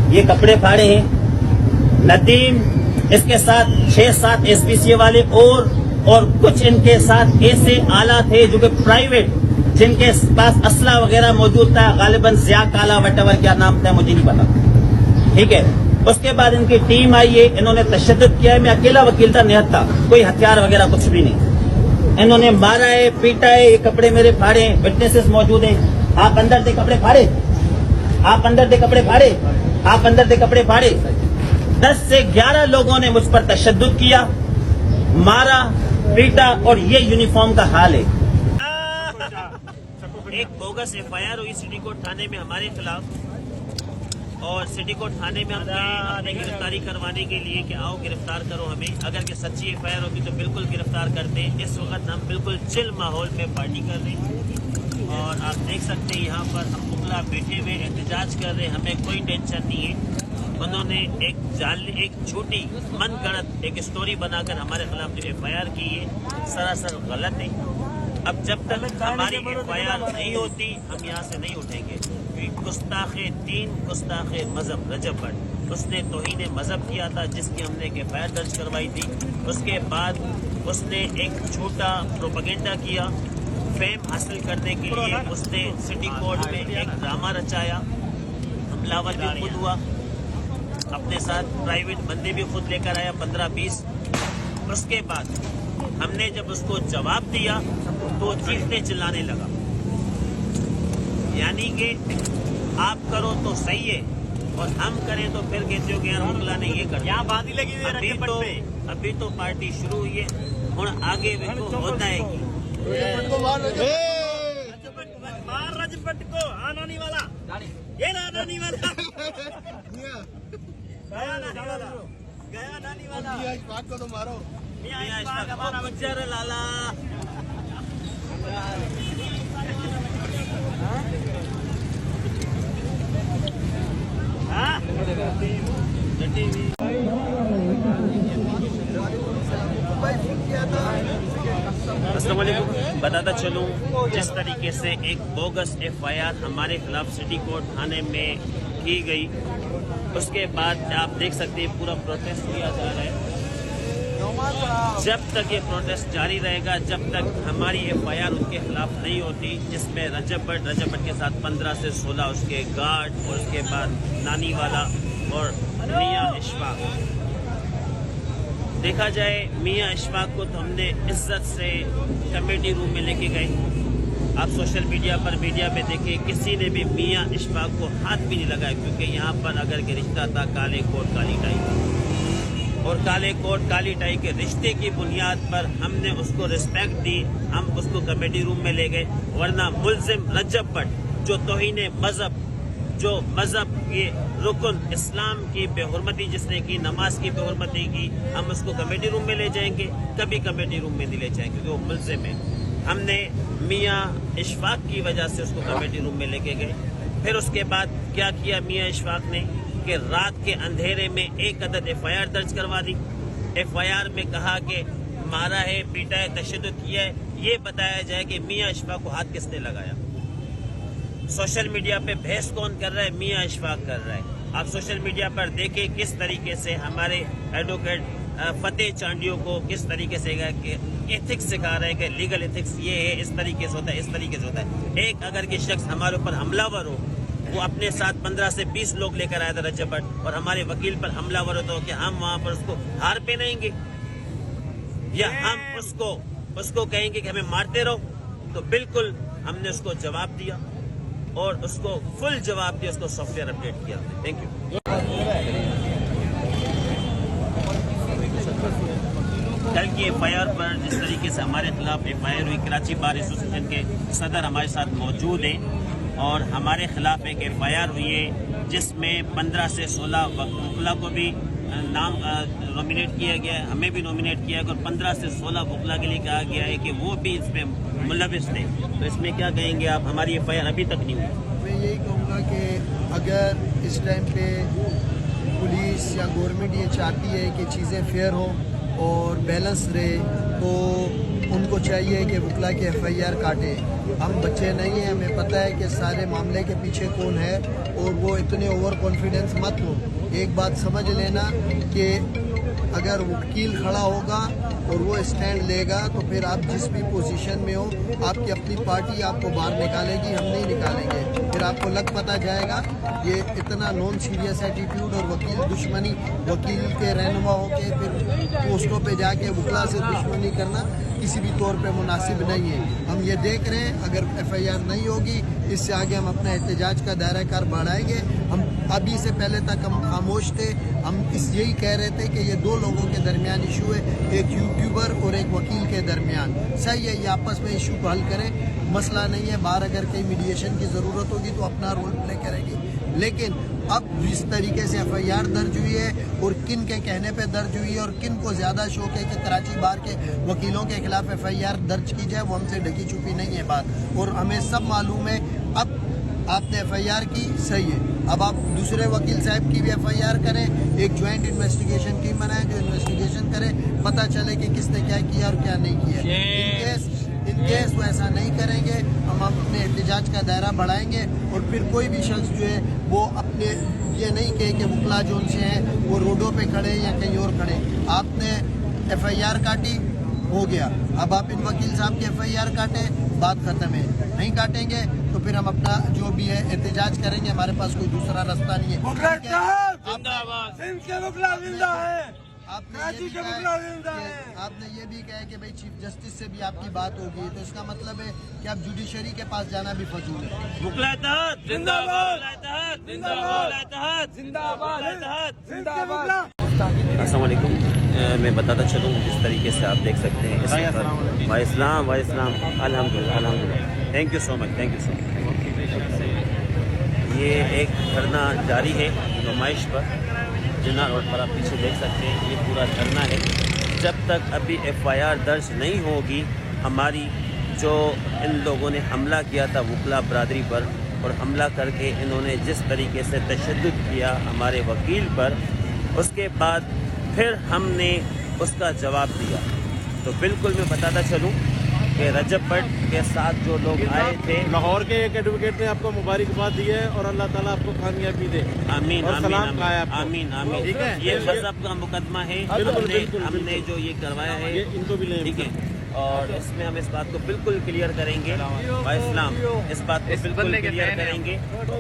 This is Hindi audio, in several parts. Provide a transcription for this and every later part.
ये कपड़े फाड़े हैं। नदीम, इसके साथ 6-7 एसपीसीए वाले और कुछ इनके साथ ऐसे आला थे जो कि प्राइवेट, जिनके पास असला वगैरह मौजूद था, गालिबन जिया काला वटवर क्या नाम था मुझे नहीं पता, ठीक है। उसके बाद इनकी टीम आई है, इन्होंने तशद्दुद किया है। मैं अकेला वकील था, निहत्ता था, कोई हथियार वगैरह कुछ भी नहीं। इन्होंने मारा है, पीटा है, ये कपड़े मेरे फाड़े हैं, विटनेसेस मौजूद हैं। आप अंदर से कपड़े फाड़े, आप अंदर से कपड़े फाड़े, आप अंदर से कपड़े फाड़े। 10 से 11 लोगों ने मुझ पर तशद्दुद किया, मारा, पीटा, और ये यूनिफॉर्म का हाल है। एक बोगस एफआईआर हुई सिटी कोर्ट थाने में हमारे खिलाफ, और सिटी कोर्ट थाने में हमने गिरफ्तारी करवाने के लिए कि आओ गिरफ्तार करो हमें। अगर कि सच्ची एफआईआर होती तो बिल्कुल गिरफ्तार करते। इस वक्त हम बिल्कुल चिल माहौल में पार्टी कर रहे हैं, और आप देख सकते हैं यहाँ पर हम मुगला बैठे हुए एहतजाज कर रहे हैं। हमें कोई टेंशन नहीं है। उन्होंने एक झूठी मनगढ़ंत एक स्टोरी बनाकर हमारे खिलाफ जो एफआईआर की है सरासर गलत है। अब जब तक हमारी एफआईआर नहीं होती हम यहाँ से नहीं उठेंगे। गुस्ताखे दीन, गुस्ताखे मजहब रजब भट्ट, उसने तौहीन मजहब किया था जिसकी हमने एक एफआईआर दर्ज करवाई थी। उसके बाद उसने एक झूठा प्रोपेगेंडा किया, फेम हासिल करने के लिए उसने सिटी कोर्ट में एक ड्रामा रचाया। हमलावर भी खुद हुआ, अपने साथ प्राइवेट बंदे भी खुद लेकर आया 15-20। उसके बाद हमने जब उसको जवाब दिया तो चीखने चिल्लाने लगा, यानी कि आप करो तो सही है और हम करें तो फिर कहते हो कि यार मुगला ने ये कर। यहाँ बांधी लगी हुई अभी तो पार्टी शुरू हुई है, हुण आगे देखो होता है कि मार रजभट्ट को आनानी वाला, ये नानी वाला गया नानी वाला, गया नानी वाला इश्फाक को तो मारो। मियां इश्फाक हमारा गुज्जर लाला। अस्सलाम वालेकुम। बताता चलूं, जिस तरीके से एक बोगस एफआईआर हमारे खिलाफ सिटी कोर्ट थाने में की गई, उसके बाद आप देख सकते हैं पूरा प्रोटेस्ट किया जा रहा है। जब तक ये प्रोटेस्ट जारी रहेगा, जब तक हमारी एफआईआर उनके खिलाफ नहीं होती, जिसमें रजब भट्ट के साथ 15 से 16 उसके गार्ड, और उसके बाद नानी वाला और मियां इश्फाक। देखा जाए मियां इश्फाक को तो हमने इज्जत से कमेटी रूम में लेके गए। आप सोशल मीडिया पर मीडिया में देखें, किसी ने भी मियां इश्फाक को हाथ भी नहीं लगाया, क्योंकि यहाँ पर अगर के रिश्ता था काले कोट काली टाई, और काले कोट काली टाई के रिश्ते की बुनियाद पर हमने उसको रिस्पेक्ट दी, हम उसको कमेटी रूम में ले गए। वरना मुल्जिम रजब भट्ट जो तौहीन मजहब, जो मजहब के रुकन इस्लाम की बेहुरमती जिसने की, नमाज की बेहुरमती की, हम उसको कमेटी रूम में ले जाएंगे? कभी कमेटी रूम में नहीं ले जाएंगे, क्योंकि वो मुल्जिम है। हमने मियां इश्फाक की वजह से उसको कमेटी रूम में लेके गए। फिर उसके बाद क्या किया मियां इश्फाक ने कि रात के अंधेरे में एक अदद एफआईआर दर्ज करवा दी। एफआईआर में कहा कि मारा है, पीटा है, तशद्दुद किया है। ये बताया जाए कि मियां इश्फाक को हाथ किसने लगाया। सोशल मीडिया पे बहस कौन कर रहा है? मियां इश्फाक कर रहा है। आप सोशल मीडिया पर देखें किस तरीके से हमारे एडवोकेट फतेह चांडियों को किस तरीके से एथिक्स सिखा रहे हैं कि लीगल एथिक्स ये है, इस तरीके से होता है, इस तरीके से होता है। एक अगर के शख्स हमारे ऊपर हमलावर हो, वो अपने साथ 15 से 20 लोग लेकर आया था रजब भट्ट, और हमारे वकील पर हमलावर हो, तो क्या हम वहां पर उसको हार पहनाएंगे या हम उसको कहेंगे कि हमें मारते रहो? तो बिल्कुल हमने उसको जवाब दिया, और उसको फुल जवाब दिया, उसको सॉफ्टवेयर अपडेट किया। Thank you. कल की एफआईआर पर जिस तरीके से हमारे खिलाफ एफआईआर हुई, कराची बार एसोसिएशन के सदर हमारे साथ मौजूद हैं, और हमारे खिलाफ एक एफआईआर हुई है जिसमें 15 से 16 वकला को भी नाम नॉमिनेट किया गया है, हमें भी नॉमिनेट किया गया, और 15 से 16 वकला के लिए कहा गया है कि वो भी इसमें मुलविस थे। तो इसमें क्या कहेंगे आप? हमारी एफआईआर अभी तक नहीं हुई। मैं यही कहूँगा कि अगर इस टाइम पे पुलिस या गवर्नमेंट ये चाहती है कि चीज़ें फेयर हो और बैलेंस रहे, तो उनको चाहिए कि वकला के FIR काटे। हम बच्चे नहीं हैं, हमें पता है कि सारे मामले के पीछे कौन है, और वो इतने ओवर कॉन्फिडेंस मत हो। एक बात समझ लेना कि अगर वकील खड़ा होगा और वो स्टैंड लेगा तो फिर आप जिस भी पोजीशन में हो, आपकी अपनी पार्टी आपको बाहर निकालेगी, हम नहीं निकालेंगे। फिर आपको लग पता जाएगा ये इतना नॉन सीरियस एटीट्यूड और वकील दुश्मनी, वकील के रहनुमा होके फिर पोस्टों पे जाके वकला से दुश्मनी करना किसी भी तौर पे मुनासिब नहीं है। हम ये देख रहे हैं, अगर FIR नहीं होगी, इससे आगे हम अपना एहतजाज का दायरा कार बढ़ाएंगे। हम अभी से पहले तक हम खामोश थे, हम यही कह रहे थे कि ये दो लोगों के दरमियान इशू है, एक यूट्यूबर और एक वकील के दरमियान। सही है, ये आपस में इशू को हल करें, मसला नहीं है। बाहर अगर कहीं मीडिएशन की ज़रूरत होगी तो अपना रोल प्ले करेगी, लेकिन अब जिस तरीके से FIR दर्ज हुई है और किन के कहने पे दर्ज हुई है और किन को ज़्यादा शौक है कि कराची बार के वकीलों के खिलाफ FIR दर्ज की जाए, वो हमसे ढकी छुपी नहीं है बात, और हमें सब मालूम है। अब आपने FIR की, सही है, अब आप दूसरे वकील साहब की भी FIR करें, एक ज्वाइंट इन्वेस्टिगेशन टीम बनाएं जो इन्वेस्टिगेशन करे, पता चले कि किसने क्या किया और क्या नहीं किया। इन केस वो ऐसा नहीं करेंगे, हम अपने एहतजाज का दायरा बढ़ाएंगे, और फिर कोई भी शख्स जो है वो अपने ये नहीं कहे कि वकला जो उनसे हैं वो रोडों पे खड़े या कहीं और खड़े। आपने FIR काटी, हो गया, अब आप इन वकील साहब की FIR काटें, बात खत्म है। नहीं काटेंगे तो फिर हम अपना जो भी है एहतजाज करेंगे, हमारे पास कोई दूसरा रास्ता नहीं है। आपने ये भी कहा कि भाई चीफ जस्टिस से भी आपकी बात होगी, तो इसका मतलब है कि आप जुडिशरी के पास जाना भी फजूल है। वकला इत्तेहाद जिंदाबाद, वकला इत्तेहाद जिंदाबाद। अस्सलाम वालेकुम। मैं बताता चलूँ जिस तरीके से आप देख सकते हैं, वाइस्लाम अल्हम्दुलिल्लाह, thank you so much, thank you so much. ये एक धरना जारी है नुमाइश पर, जिन्ना रोड पर आप पीछे देख सकते हैं, ये पूरा धरना है। जब तक अभी FIR दर्ज नहीं होगी, हमारी जो इन लोगों ने हमला किया था वकला बरादरी पर, और हमला करके इन्होंने जिस तरीके से तशद्दुद किया हमारे वकील पर, उसके बाद फिर हमने उसका जवाब दिया। तो बिल्कुल मैं बताता चलूँ कि रजब भट्ट के साथ जो लोग आए थे, लाहौर के एक एडवोकेट ने आपको मुबारकबाद दी है, और अल्लाह ताला आपको कामयाबी दे। आमीन और आमीन सलाम कहा है आपको। आमीन आमीन। ठीक है, ये मजहब का मुकदमा है, हमने जो ये करवाया है, ये इनको भी ले, ठीक है, और इसमें हम इस बात को बिल्कुल क्लियर करेंगे, इस्लाम इस बात को बिल्कुल क्लियर करेंगे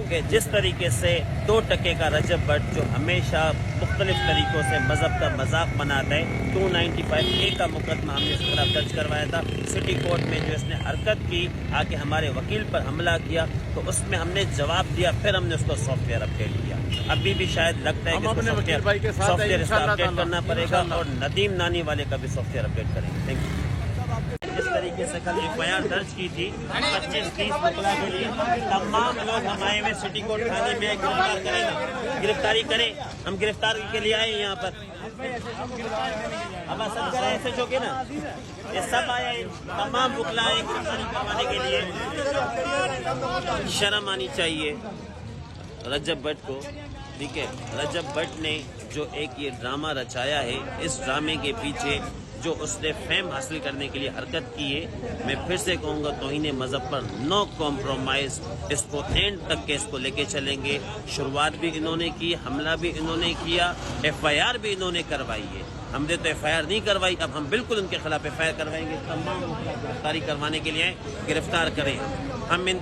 कि जिस तरीके से 2% का रजब भट्ट जो हमेशा मुख्तलिफ तरीक़ों से मज़हब का मजाक बनाता है, 295A का मुकदमा हमने इसके खिलाफ दर्ज करवाया था सिटी कोर्ट में। जो इसने हरकत की, आके हमारे वकील पर हमला किया, तो उसमें हमने जवाब दिया, फिर हमने उसको सॉफ्टवेयर अपडेट किया। अभी भी शायद लगता है कि सॉफ्टवेयर इसका अपडेट करना पड़ेगा, और नदीम नानी वाले का भी सॉफ्टवेयर अपडेट करेंगे। Thank you. इस तरीके से कल FIR दर्ज की थी 25-30 वकला के लिए, तमाम लोग हम आए हुए सिटी कोर्ट थाने में गिरफ्तार करेंगे, गिरफ्तारी करें, हम गिरफ्तारी के लिए आए यहाँ पर। अब असल करें ऐसे जो के ना, ये सब आए, तमाम वकला आए गिरफ्तारी करवाने के लिए। शर्म आनी चाहिए रजब भट्ट को, ठीक है। रजब भट्ट ने जो एक ये ड्रामा रचाया है, इस ड्रामे के पीछे जो उसने फेम हासिल करने के लिए हरकत की है, मैं फिर से कहूँगा तौहीन मज़हब पर नो कॉम्प्रोमाइज़, इसको एंड तक के इसको लेके चलेंगे। शुरुआत भी इन्होंने की, हमला भी इन्होंने किया, FIR भी इन्होंने करवाई है। हमने तो FIR नहीं करवाई, अब हम बिल्कुल उनके खिलाफ FIR करवाएंगे। तमाम गिरफ्तारी करवाने के लिए गिरफ्तार करें। हम इन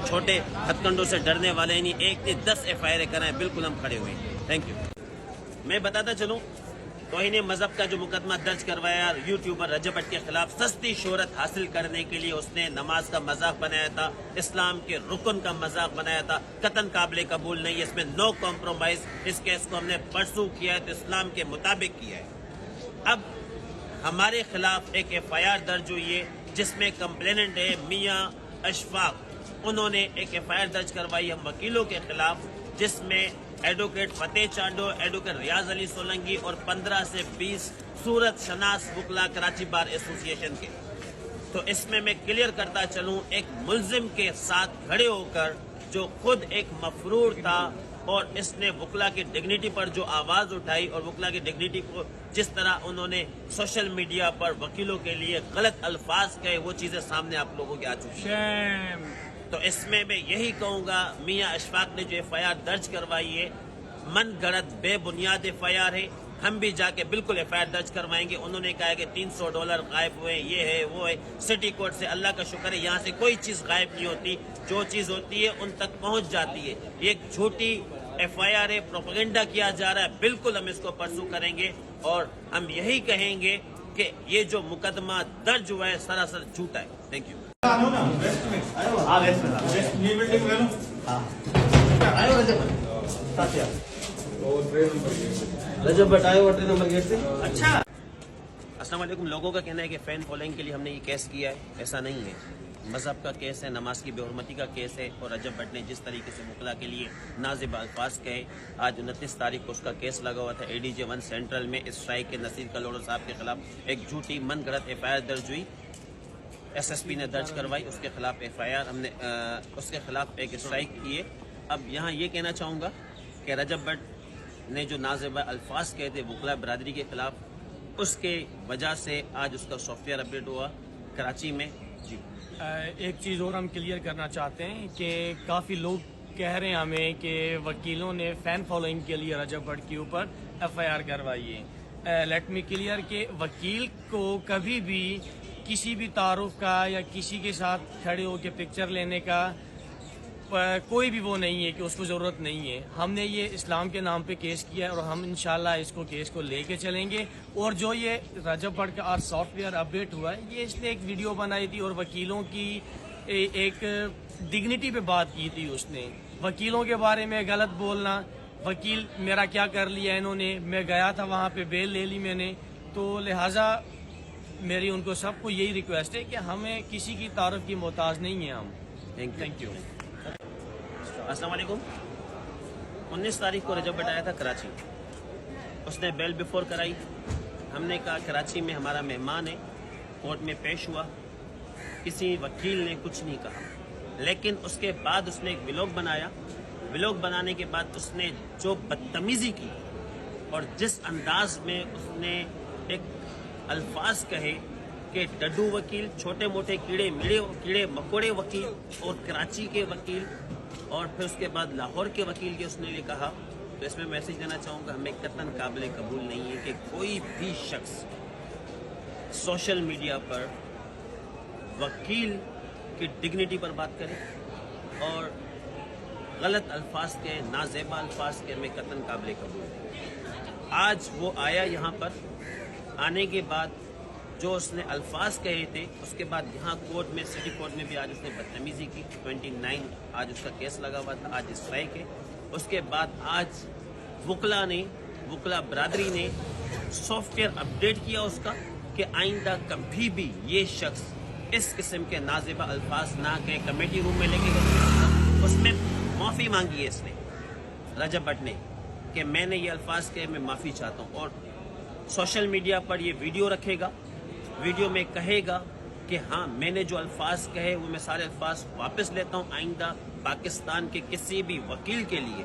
छोटे हथकंडों से डरने वाले नहीं, 1 नहीं 10 FIR कराएं, बिल्कुल हम खड़े हुए हैं। Thank you. मैं बताता चलूँ, तौहीन मज़हब का जो मुकदमा दर्ज करवाया यूट्यूबर रजब भट्ट के खिलाफ, सस्ती शोहरत हासिल करने के लिए उसने नमाज का मजाक बनाया था, इस्लाम के रुकन का मजाक बनाया था, कतन काबिल कबूल नहीं है, इसमें नो कॉम्प्रोमाइज। इस केस को हमने परसू किया है तो इस्लाम के मुताबिक किया है। अब हमारे खिलाफ एक FIR दर्ज हुई है जिसमें कंप्लेनेंट है मियाँ अशफाक, उन्होंने एक FIR दर्ज करवाई हम वकीलों के खिलाफ, जिसमें एडवोकेट फतेह चांडो, एडवोकेट रियाज अली सोलंकी और 15 से 20 सूरत शनास वकला कराची बार एसोसिएशन के। तो इसमें मैं क्लियर करता चलूं, एक मुल्जिम के साथ खड़े होकर जो खुद एक मफरूर था, और इसने वकला की डिग्निटी पर जो आवाज उठाई और वकला की डिग्निटी को जिस तरह उन्होंने सोशल मीडिया पर वकीलों के लिए गलत अल्फाज कहे, वो चीजें सामने आप लोगों के आ चुकी हैं। तो इसमें मैं यही कहूंगा, मियां अशफाक ने जो FIR दर्ज करवाई है मन गढ़ंत बेबुनियाद FIR है। हम भी जाके बिल्कुल FIR दर्ज करवाएंगे। उन्होंने कहा कि $300 गायब हुए, ये है वो है। सिटी कोर्ट से अल्लाह का शुक्र है यहाँ से कोई चीज गायब नहीं होती, जो चीज होती है उन तक पहुंच जाती है। ये एक झूठी FIR है, प्रोपेगेंडा किया जा रहा है। बिल्कुल हम इसको परसू करेंगे और हम यही कहेंगे कि ये जो मुकदमा दर्ज हुआ है सरासर झूठा है। Thank you. रजब भट्ट आए ट्रेन नंबर गेट से। अच्छा, अस्सलाम वालेकुम। लोगों का कहना है कि फैन फॉलोइंग के लिए हमने ये केस किया है, ऐसा नहीं है। मजहब का केस है, नमाज की बेहुरमती का केस है और रजब भट्ट ने जिस तरीके से वकला के लिए नाजिब अल्फाज कहे, आज 29 तारीख को उसका केस लगा हुआ था ADJ 1 सेंट्रल में। इस स्ट्राइक के नसीर कलोड़ो साहब के खिलाफ एक झूठी मन गढ़ंत FIR दर्ज हुई, SSP ने दर्ज करवाई, उसके खिलाफ FIR हमने उसके खिलाफ एक स्ट्राइक किए। अब यहाँ ये कहना चाहूँगा कि रजब भट्ट ने जो नाज़िबा अल्फाज कहे थे वकला बरादरी के खिलाफ, उसके वजह से आज उसका सॉफ्टवेयर अपडेट हुआ कराची में। जी, एक चीज़ और हम क्लियर करना चाहते हैं कि काफ़ी लोग कह रहे हैं हमें कि वकीलों ने फ़ैन फॉलोइंग के लिए रजब भट्ट के ऊपर FIR करवाई है। लेट मी क्लियर कि वकील को कभी भी किसी भी तारुफ का या किसी के साथ खड़े होकर पिक्चर लेने का कोई भी वो नहीं है कि उसको ज़रूरत नहीं है। हमने ये इस्लाम के नाम पे केस किया है और हम इंशाल्लाह इसको केस को लेके चलेंगे। और जो ये रजब भट्ट का आज सॉफ्टवेयर अपडेट हुआ है, ये इसने एक वीडियो बनाई थी और वकीलों की एक डिग्निटी पे बात की थी उसने। वकीलों के बारे में गलत बोलना, वकील मेरा क्या कर लिया इन्होंने, मैं गया था वहाँ पे बेल ले ली मैंने। तो लिहाजा मेरी उनको सबको यही रिक्वेस्ट है कि हमें किसी की तारीफ की मोहताज नहीं है हम। Thank you. अस्सलाम वालेकुम। 19 तारीख को रजब भट्ट आया था कराची, उसने बेल बिफोर कराई। हमने कहा कराची में हमारा मेहमान है, कोर्ट में पेश हुआ, किसी वकील ने कुछ नहीं कहा। लेकिन उसके बाद उसने एक व्लॉग बनाया। व्लॉग बनाने के बाद उसने जो बदतमीजी की और जिस अंदाज में उसने एक अल्फाज कहे कि डड्डू वकील, छोटे मोटे कीड़े मकोड़े वकील और कराची के वकील और फिर उसके बाद लाहौर के वकील के उसने ये कहा, तो इसमें मैसेज देना चाहूँगा हमें कतन काबिल कबूल नहीं है कि कोई भी शख्स सोशल मीडिया पर वकील की डिग्निटी पर बात करे और गलत अल्फाज के, नाजेबा अल्फाज के, हमें कतन काबिल कबूल नहीं। आज वो आया यहाँ पर, आने के बाद जो उसने अल्फाज कहे थे, उसके बाद यहाँ कोर्ट में, सिटी कोर्ट में भी आज उसने बदतमीजी की। 29 आज उसका केस लगा हुआ था, आज स्ट्राइक है। उसके बाद आज वकला बरादरी ने सॉफ्टवेयर अपडेट किया उसका कि आइंदा कभी भी ये शख्स इस किस्म के नाजिबा अल्फाज ना कहे। कमेटी रूम में लेके गए, उसमें माफ़ी मांगी है इसने, रजब भट्ट ने, कि मैंने ये अल्फाज कहे, मैं माफ़ी चाहता हूँ। और सोशल मीडिया पर ये वीडियो रखेगा, वीडियो में कहेगा कि हाँ मैंने जो अल्फाज कहे वो मैं सारे अल्फाज वापस लेता हूँ। आइंदा पाकिस्तान के किसी भी वकील के लिए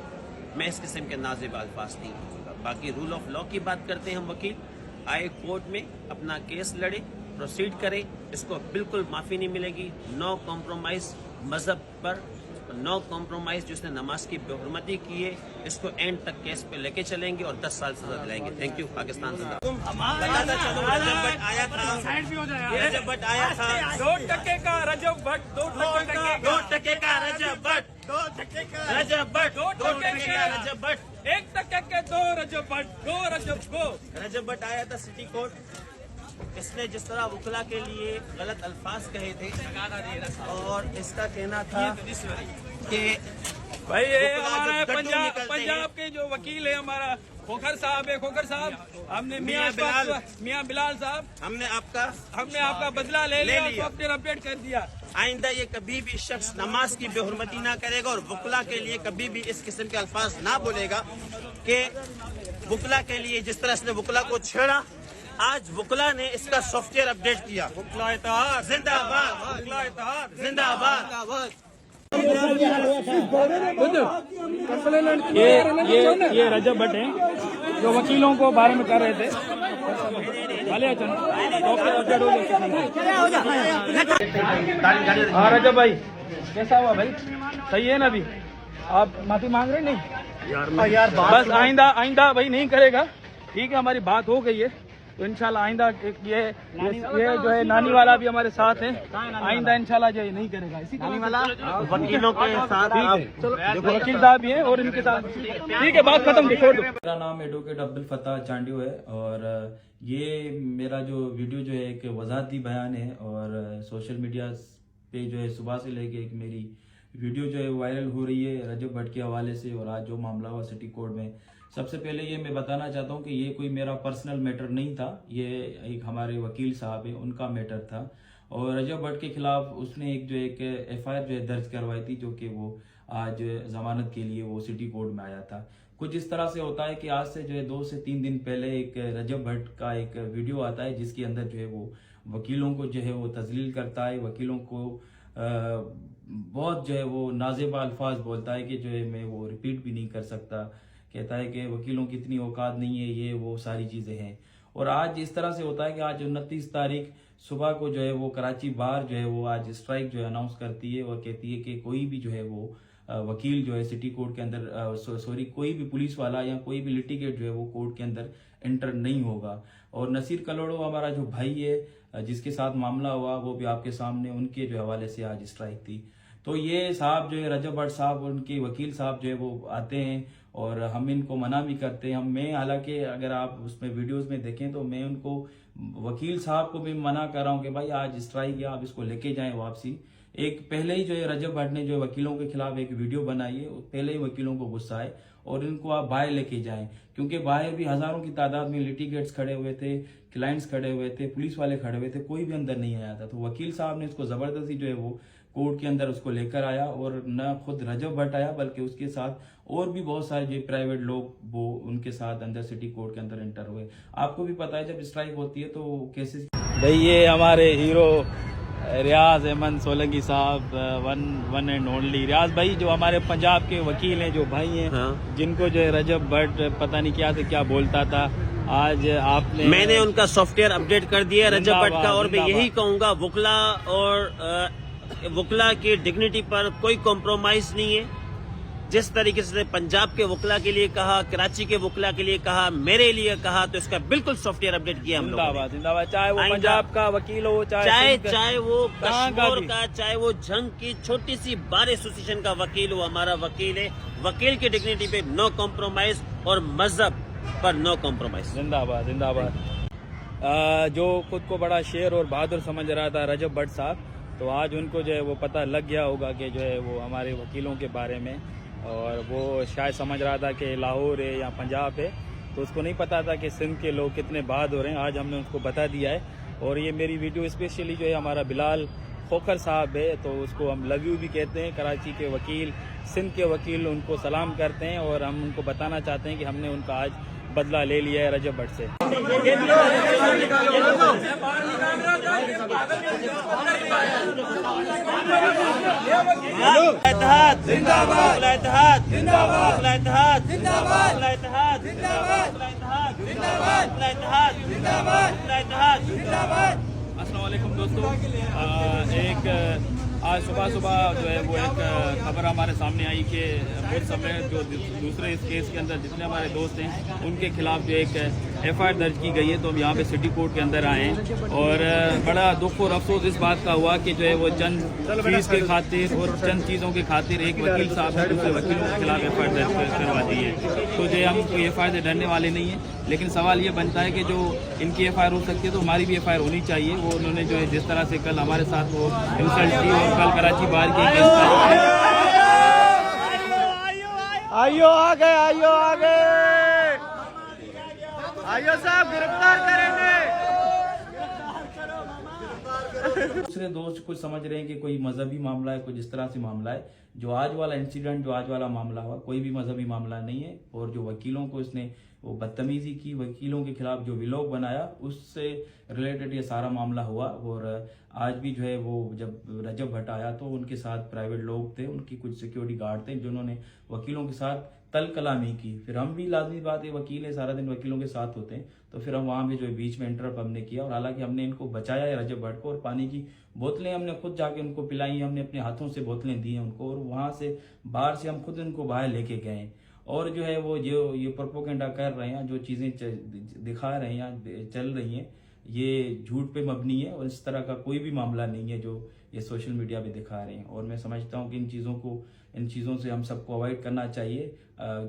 मैं इस किस्म के नाजिब अल्फाज नहीं कहूँगा। बाकी रूल ऑफ लॉ की बात करते हैं हम, वकील आए कोर्ट में अपना केस लड़े, प्रोसीड करे, इसको बिल्कुल माफ़ी नहीं मिलेगी। नो कॉम्प्रोमाइज़ मजहब पर, नो कॉम्प्रोमाइज़ जिसने नमाज की बेहुरमती की है, इसको एंड तक केस पे लेके चलेंगे और 10 साल सजा दिलाएंगे। Thank you. पाकिस्तान जिंदाबाद। रजब भट्ट आया था, रजब भट्ट आया था, 2% का रजब भट्ट, 2% का रजब भट्ट, 2% का रजब भट्ट, 2% का रजब भट्ट, 1% के 2 रजब भट्ट, 2 रजब भट्ट आया था सिटी कोर्ट। इसने जिस तरह वकला के लिए गलत अल्फाज कहे थे और इसका कहना था कि भाई ये वकला हमारा जो डड्डू निकलते हैं, पंजाब के जो वकील है हमारा खोखर साहब है, खोखर साहब, हमने मियां बिलाल साहब, हमने आपका बदला ले लिया, सॉफ्टवेयर अपडेट कर दिया। आइंदा ये कभी भी शख्स नमाज की बेहुरमती ना करेगा और वकला के लिए कभी भी इस किस्म के अल्फाज ना बोलेगा कि वकला के लिए जिस तरह इसने वकला को छेड़ा। आज वकला ने इसका सॉफ्टवेयर अपडेट किया। जिंदाबाद, जिंदाबाद। ये रजब भट्ट हैं जो वकीलों को बारे में कर रहे थे। हाँ रजब भाई कैसा हुआ भाई? सही है ना? अभी आप माफी मांग रहे? नहीं यार बस आइंदा भाई नहीं करेगा। ठीक है, हमारी बात हो गई है तो इंशाल्लाह आइंदा ये जो है नानी वाला भी हमारे साथ है। आइंदा इंशाल्लाह जो नहीं करेगा। इसी नानी वाला वकीलों के साथ चलो वकील साहब भी हैं और इनके साथ ठीक है, बात खत्म, छोड़ दो। मेरा नाम एडवोकेट अब्दुल फत्ताह चांडियो है और ये मेरा जो वीडियो जो है एक वजाहती बयान है और सोशल मीडिया पे जो है सुबह से लेके एक मेरी वीडियो जो है वायरल हो रही है रजब भट्ट के हवाले से। और आज जो मामला हुआ सिटी कोर्ट में, सबसे पहले ये मैं बताना चाहता हूँ कि ये कोई मेरा पर्सनल मैटर नहीं था, ये एक हमारे वकील साहब है उनका मैटर था। और रजब भट्ट के खिलाफ उसने एक FIR जो है दर्ज करवाई थी, जो कि वो आज जमानत के लिए वो सिटी कोर्ट में आया था। कुछ इस तरह से होता है कि आज से जो है 2 से 3 दिन पहले एक रजब भट्ट का एक वीडियो आता है जिसके अंदर जो है वो वकीलों को जो है वो तजलील करता है, वकीलों को बहुत जो है वो नाज़ेबा अल्फाज बोलता है कि जो है मैं वो रिपीट भी नहीं कर सकता। कहता है कि वकीलों की इतनी औकात नहीं है, ये वो सारी चीज़ें हैं। और आज इस तरह से होता है कि आज 29 तारीख सुबह को जो है वो कराची बार जो है वो आज स्ट्राइक जो है अनाउंस करती है और कहती है कि कोई भी जो है वो वकील जो है सिटी कोर्ट के अंदर कोई भी पुलिस वाला या कोई भी लिटिगेट जो है वो कोर्ट के अंदर एंटर नहीं होगा। और नसीर कलोड़ो हमारा जो भाई है जिसके साथ मामला हुआ वो भी आपके सामने, उनके जो हवाले से आज स्ट्राइक थी। तो ये साहब जो है रजब भट्ट साहब, उनके वकील साहब जो है वो आते हैं और हम इनको मना भी करते हैं। मैं हालांकि अगर आप उसमें वीडियोस में देखें तो मैं उनको वकील साहब को भी मना कर रहा हूँ कि भाई आज स्ट्राइक या आप इसको लेके जाएं वापसी। एक पहले ही जो है रजब भट्ट ने जो वकीलों के खिलाफ एक वीडियो बनाई है, पहले ही वकीलों को गुस्सा है और इनको आप बाहर लेके जाएं, क्योंकि बाहर भी हजारों की तादाद में लिटिगेट्स खड़े हुए थे, क्लाइंट्स खड़े हुए थे, पुलिस वाले खड़े हुए थे, कोई भी अंदर नहीं आया था। तो वकील साहब ने इसको जबरदस्ती जो है वो कोर्ट के अंदर उसको लेकर आया और न खुद रजब भट्ट आया बल्कि उसके साथ और भी बहुत सारे जो प्राइवेट लोग वो उनके साथ अंदर सिटी कोर्ट के अंदर एंटर हुए। आपको भी पता है जब स्ट्राइक होती है तो केसेस। भाई ये हमारे हीरो रियाज अहमद सोलंकी साहब, वन एंड ओनली रियाज भाई, जो हमारे पंजाब के वकील हैं, जो भाई हैं, हाँ। जिनको जो है रजब भट्ट पता नहीं क्या से क्या बोलता था, आज आपने मैंने उनका सॉफ्टवेयर अपडेट कर दिया रजब भट्ट का। और मैं यही कहूंगा वकला और वकला की डिग्निटी पर कोई कॉम्प्रोमाइज नहीं है। जिस तरीके से पंजाब के वकला के लिए कहा, कराची के वकला के लिए कहा, मेरे लिए कहा, तो इसका बिल्कुल सॉफ्टवेयर अपडेट किया हम लोगों ने। जिंदाबाद, चाहे वो पंजाब का वकील हो, चाहे वो कश्मीर का, चाहे वो झंग की छोटी सी बार एसोसिएशन का वकील हो, हमारा वकील है। वकील की डिग्निटी पे नो कॉम्प्रोमाइज और मजहब पर नो कॉम्प्रोमाइज। जिंदाबाद जिंदाबाद। जो खुद को बड़ा शेर और बहादुर समझ रहा था रजब भट्ट साहब, तो आज उनको जो है वो पता लग गया होगा कि जो है वो हमारे वकीलों के बारे में, और वो शायद समझ रहा था कि लाहौर है या पंजाब है, तो उसको नहीं पता था कि सिंध के लोग कितने बहादुर हैं। आज हमने उसको बता दिया है। और ये मेरी वीडियो स्पेशली जो है हमारा बिलाल खोखर साहब है, तो उसको हम लव यू भी कहते हैं, कराची के वकील, सिंध के वकील, उनको सलाम करते हैं और हम उनको बताना चाहते हैं कि हमने उनका आज बदला ले लिया है रजब भट्ट से। इत्तेहाद जिंदाबाद, इत्तेहाद जिंदाबाद, इत्तेहाद जिंदाबाद, इत्तेहाद जिंदाबाद, इत्तेहाद जिंदाबाद, इत्तेहाद। अस्सलाम वालेकुम दोस्तों, आज सुबह जो है वो एक खबर हमारे सामने आई कि मुझ समेत जो दूसरे इस केस के अंदर जितने हमारे दोस्त हैं उनके खिलाफ जो एक FIR दर्ज की गई है। तो हम यहाँ पे सिटी कोर्ट के अंदर आए हैं और बड़ा दुख और अफसोस इस बात का हुआ कि जो है वो चंद फीस के खातिर और चंद चीज़ों के खातिर एक वकील साहब ने दूसरे वकीलों के खिलाफ FIR दर्ज करवा दी है। तो जो है हम कोई FIR से डरने वाले नहीं हैं, लेकिन सवाल ये बनता है कि जो इनकी FIR हो सकती है तो हमारी भी FIR होनी चाहिए। वो उन्होंने जो है जिस तरह से कल हमारे साथ वो इंसल्ट की और कल कराची बार की आइयो आ गए, आइयो आ गए, आइयो साहब गिरफ्तार करेंगे। दूसरे दोस्त कुछ समझ रहे हैं कि कोई मजहबी मामला है, कुछ इस तरह से मामला है। जो आज वाला इंसिडेंट, जो आज वाला मामला हुआ, कोई भी मजहबी मामला नहीं है। और जो वकीलों को इसने वो बदतमीजी की, वकीलों के खिलाफ जो विलोक बनाया, उससे रिलेटेड ये सारा मामला हुआ। और आज भी जो है वो जब रजब भट्ट आया तो उनके साथ प्राइवेट लोग थे, उनकी कुछ सिक्योरिटी गार्ड थे जिन्होंने वकीलों के साथ तल कलामी की। फिर हम भी, लाजमी बात है, वकील है, सारा दिन वकीलों के साथ होते हैं, तो फिर हम वहां भी जो है बीच में इंटरप्ट हमने किया। और हालांकि हमने इनको बचाया है रजब भट्ट को, और पानी की बोतलें हमने खुद जाके उनको पिलाई, हमने अपने हाथों से बोतलें दी हैं उनको, और वहां से बाहर से हम खुद उनको बाहर लेके गए। और जो है वो जो ये प्रोपोगेंडा कर रहे हैं, जो चीजें दिखा रहे हैं या चल रही हैं, ये झूठ पे मबनी है और इस तरह का कोई भी मामला नहीं है जो ये सोशल मीडिया पे दिखा रहे हैं। और मैं समझता हूँ कि इन चीज़ों से हम सबको अवॉइड करना चाहिए।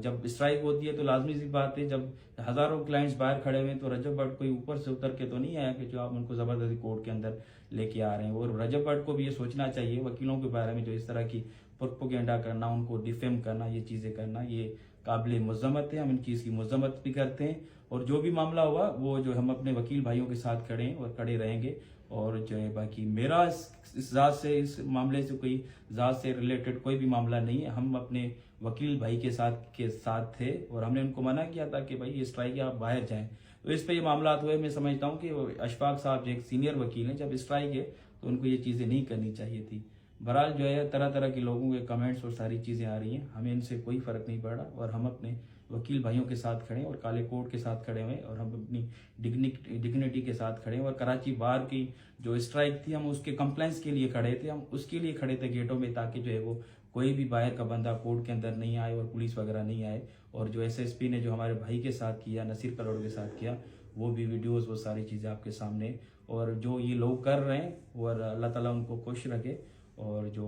जब स्ट्राइक होती है तो लाजमी सी बात है, जब हजारों क्लाइंट्स बाहर खड़े हुए हैं तो रजब भट्ट कोई ऊपर से उतर के तो नहीं आया कि जो आप उनको जबरदस्ती कोर्ट के अंदर लेके आ रहे हैं। और रजब भट्ट को भी ये सोचना चाहिए, वकीलों के बारे में जो इस तरह की प्रोपोगेंडा करना, उनको डिफेम करना, ये चीज़ें करना, ये काबिल मजम्मत है। हम इन चीज़ की मजम्मत भी करते हैं। और जो भी मामला हुआ वो जो हम अपने वकील भाइयों के साथ खड़े हैं और खड़े रहेंगे। और जो है बाकी मेरा इस जात से, इस मामले से कोई जात से रिलेटेड कोई भी मामला नहीं है। हम अपने वकील भाई के साथ थे और हमने उनको मना किया था कि भाई ये स्ट्राइक है, आप बाहर जाएं। तो इस पे ये मामला हुए। मैं समझता हूँ कि अशफाक साहब जो एक सीनियर वकील हैं, जब स्ट्राइक है तो उनको ये चीज़ें नहीं करनी चाहिए थी। बहरहाल जो है तरह तरह के लोगों के कमेंट्स और सारी चीज़ें आ रही हैं, हमें इनसे कोई फ़र्क नहीं पड़ा। और हम अपने वकील भाइयों के साथ खड़े हैं और काले कोर्ट के साथ खड़े हुए, और हम अपनी डिग्निटी के साथ खड़े हैं। और कराची बार की जो स्ट्राइक थी, हम उसके कंप्लेंट्स के लिए खड़े थे, हम उसके लिए खड़े थे गेटों में, ताकि जो है वो कोई भी बाहर का बंदा कोर्ट के अंदर नहीं आए और पुलिस वगैरह नहीं आए। और जो SSP ने जो हमारे भाई के साथ किया, नसीर करोड़ के साथ किया, वो भी वीडियोज़, वो सारी चीज़ें आपके सामने। और जो ये लोग कर रहे हैं, और अल्लाह ताला उनको खुश रखे। और जो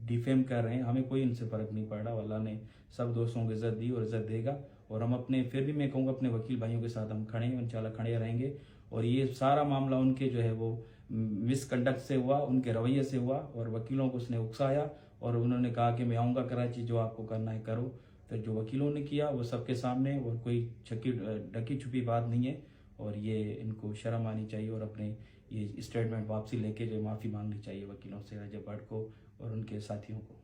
डिफेम कर रहे हैं, हमें कोई इनसे फ़र्क नहीं पड़ रहा। अल्लाह ने सब दोस्तों को इज़्ज़त दी और इज़्ज़त देगा। और हम अपने, फिर भी मैं कहूँगा, अपने वकील भाइयों के साथ हम खड़े हैं, इंशाल्लाह खड़े रहेंगे। और ये सारा मामला उनके जो है वो मिसकंडक्ट से हुआ, उनके रवैये से हुआ। और वकीलों को उसने उकसाया और उन्होंने कहा कि मैं आऊँगा कराची, जो आपको करना है करो। तो जो वकीलों ने किया वो सबके सामने, और कोई ढकी छुपी बात नहीं है। और ये इनको शर्म आनी चाहिए और अपने ये स्टेटमेंट वापसी लेके जो माफ़ी मांगनी चाहिए वकीलों से, रजब भट्ट को और उनके साथियों को।